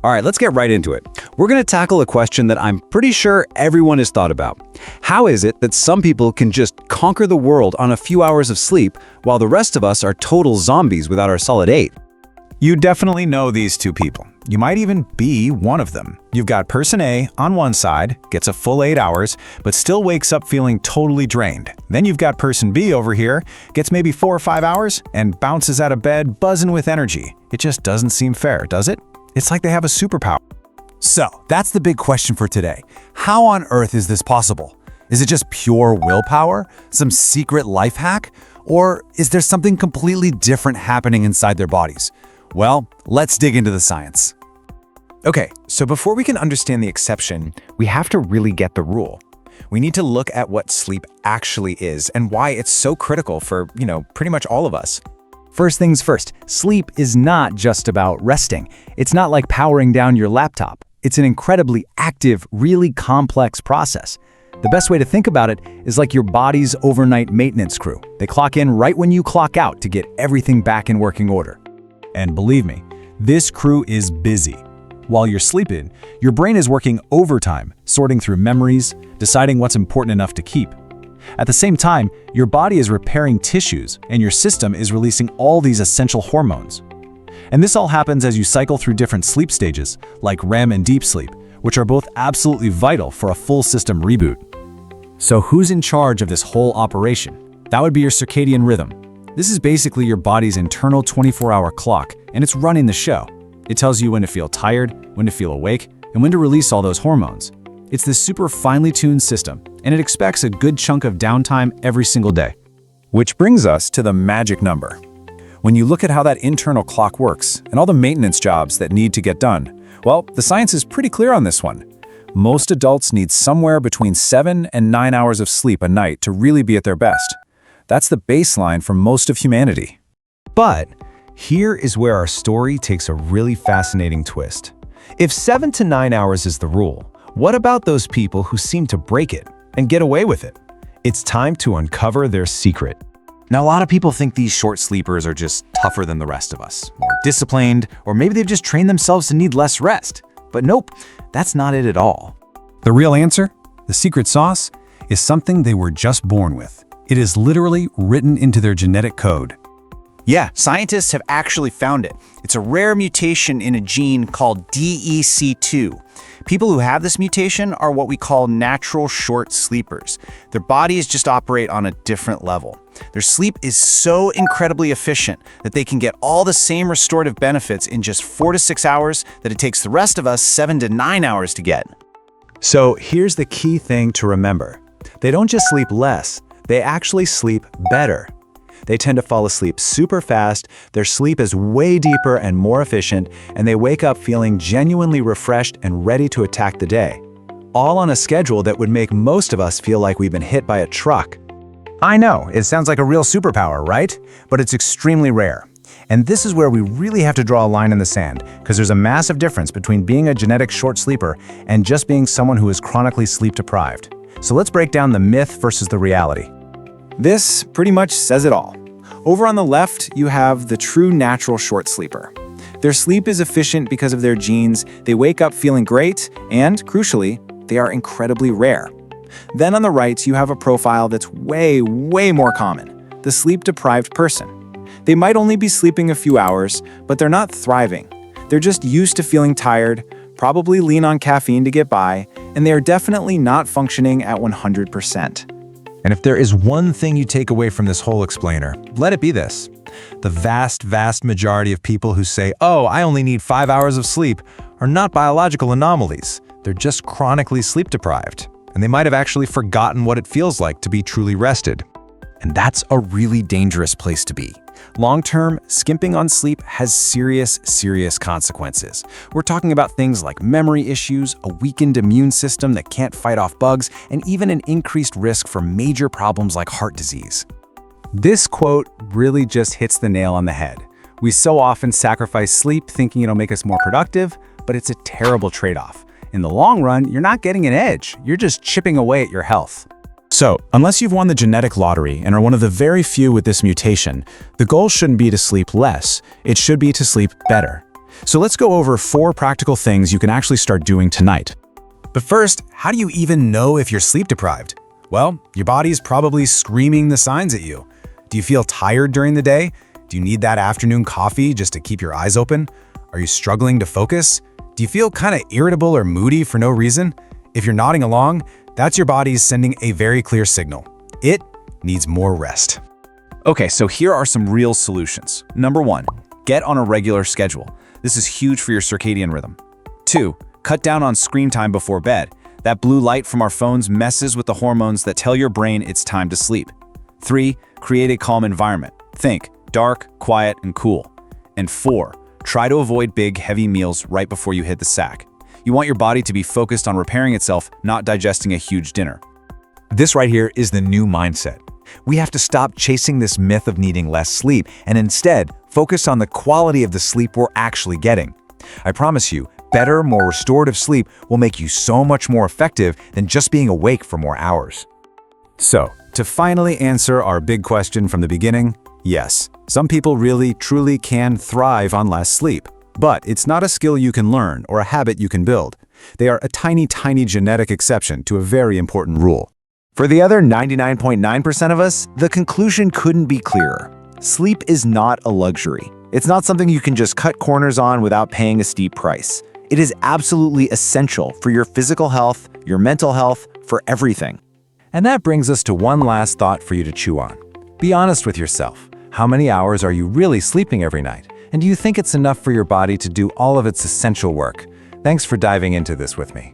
All right, let's get right into it. We're going to tackle a question that I'm pretty sure everyone has thought about. How is it that some people can just conquer the world on a few hours of sleep, while the rest of us are total zombies without our solid 8? You definitely know these two people. You might even be one of them. You've got person A on one side, gets a full 8 hours, but still wakes up feeling totally drained. Then you've got person B over here, gets maybe 4 or 5 hours, and bounces out of bed buzzing with energy. It just doesn't seem fair, does it? It's like they have a superpower. So, that's the big question for today. How on earth is this possible? Is it just pure willpower? Some secret life hack? Or is there something completely different happening inside their bodies? Well, let's dig into the science. Okay, so before we can understand the exception, we have to really get the rule. We need to look at what sleep actually is and why it's so critical for, pretty much all of us. First things first, sleep is not just about resting. It's not like powering down your laptop. It's an incredibly active, really complex process. The best way to think about it is like your body's overnight maintenance crew. They clock in right when you clock out to get everything back in working order. And believe me, this crew is busy. While you're sleeping, your brain is working overtime, sorting through memories, deciding what's important enough to keep. At the same time, your body is repairing tissues, and your system is releasing all these essential hormones. And this all happens as you cycle through different sleep stages, like REM and deep sleep, which are both absolutely vital for a full system reboot. So who's in charge of this whole operation? That would be your circadian rhythm. This is basically your body's internal 24-hour clock, and it's running the show. It tells you when to feel tired, when to feel awake, and when to release all those hormones. It's this super finely tuned system, and it expects a good chunk of downtime every single day. Which brings us to the magic number. When you look at how that internal clock works and all the maintenance jobs that need to get done, well, the science is pretty clear on this one. Most adults need somewhere between 7 and 9 hours of sleep a night to really be at their best. That's the baseline for most of humanity. But here is where our story takes a really fascinating twist. If 7 to 9 hours is the rule, what about those people who seem to break it and get away with it? It's time to uncover their secret. Now, a lot of people think these short sleepers are just tougher than the rest of us, more disciplined, or maybe they've just trained themselves to need less rest. But nope, that's not it at all. The real answer, the secret sauce, is something they were just born with. It is literally written into their genetic code. Yeah, scientists have actually found it. It's a rare mutation in a gene called DEC2. People who have this mutation are what we call natural short sleepers. Their bodies just operate on a different level. Their sleep is so incredibly efficient that they can get all the same restorative benefits in just 4 to 6 hours that it takes the rest of us 7 to 9 hours to get. So here's the key thing to remember. They don't just sleep less, they actually sleep better. They tend to fall asleep super fast, their sleep is way deeper and more efficient, and they wake up feeling genuinely refreshed and ready to attack the day. All on a schedule that would make most of us feel like we've been hit by a truck. I know, it sounds like a real superpower, right? But it's extremely rare. And this is where we really have to draw a line in the sand, because there's a massive difference between being a genetic short sleeper and just being someone who is chronically sleep deprived. So let's break down the myth versus the reality. This pretty much says it all. Over on the left, you have the true natural short sleeper. Their sleep is efficient because of their genes, they wake up feeling great, and, crucially, they are incredibly rare. Then on the right, you have a profile that's way more common, the sleep-deprived person. They might only be sleeping a few hours, but they're not thriving. They're just used to feeling tired, probably lean on caffeine to get by, and they are definitely not functioning at 100%. And if there is one thing you take away from this whole explainer, let it be this. The vast majority of people who say, "Oh, I only need 5 hours of sleep," are not biological anomalies. They're just chronically sleep deprived. And they might have actually forgotten what it feels like to be truly rested. And that's a really dangerous place to be. Long-term, skimping on sleep has serious consequences. We're talking about things like memory issues, a weakened immune system that can't fight off bugs, and even an increased risk for major problems like heart disease. This quote really just hits the nail on the head. We so often sacrifice sleep thinking it'll make us more productive, but it's a terrible trade-off. In the long run, you're not getting an edge, you're just chipping away at your health. So, unless you've won the genetic lottery and are one of the very few with this mutation, the goal shouldn't be to sleep less, it should be to sleep better. So let's go over 4 practical things you can actually start doing tonight. But first, how do you even know if you're sleep deprived? Well, your body's probably screaming the signs at you. Do you feel tired during the day? Do you need that afternoon coffee just to keep your eyes open? Are you struggling to focus? Do you feel kind of irritable or moody for no reason? If you're nodding along, that's your body's sending a very clear signal. It needs more rest. Okay, so here are some real solutions. Number 1, get on a regular schedule. This is huge for your circadian rhythm. 2, cut down on screen time before bed. That blue light from our phones messes with the hormones that tell your brain it's time to sleep. 3, create a calm environment. Think dark, quiet, and cool. And 4, try to avoid big, heavy meals right before you hit the sack. You want your body to be focused on repairing itself, not digesting a huge dinner. This right here is the new mindset. We have to stop chasing this myth of needing less sleep and instead focus on the quality of the sleep we're actually getting. I promise you, better, more restorative sleep will make you so much more effective than just being awake for more hours. So, to finally answer our big question from the beginning, yes, some people really, truly can thrive on less sleep. But it's not a skill you can learn or a habit you can build. They are a tiny, tiny genetic exception to a very important rule. For the other 99.9% of us, the conclusion couldn't be clearer. Sleep is not a luxury. It's not something you can just cut corners on without paying a steep price. It is absolutely essential for your physical health, your mental health, for everything. And that brings us to one last thought for you to chew on. Be honest with yourself. How many hours are you really sleeping every night? And do you think it's enough for your body to do all of its essential work? Thanks for diving into this with me.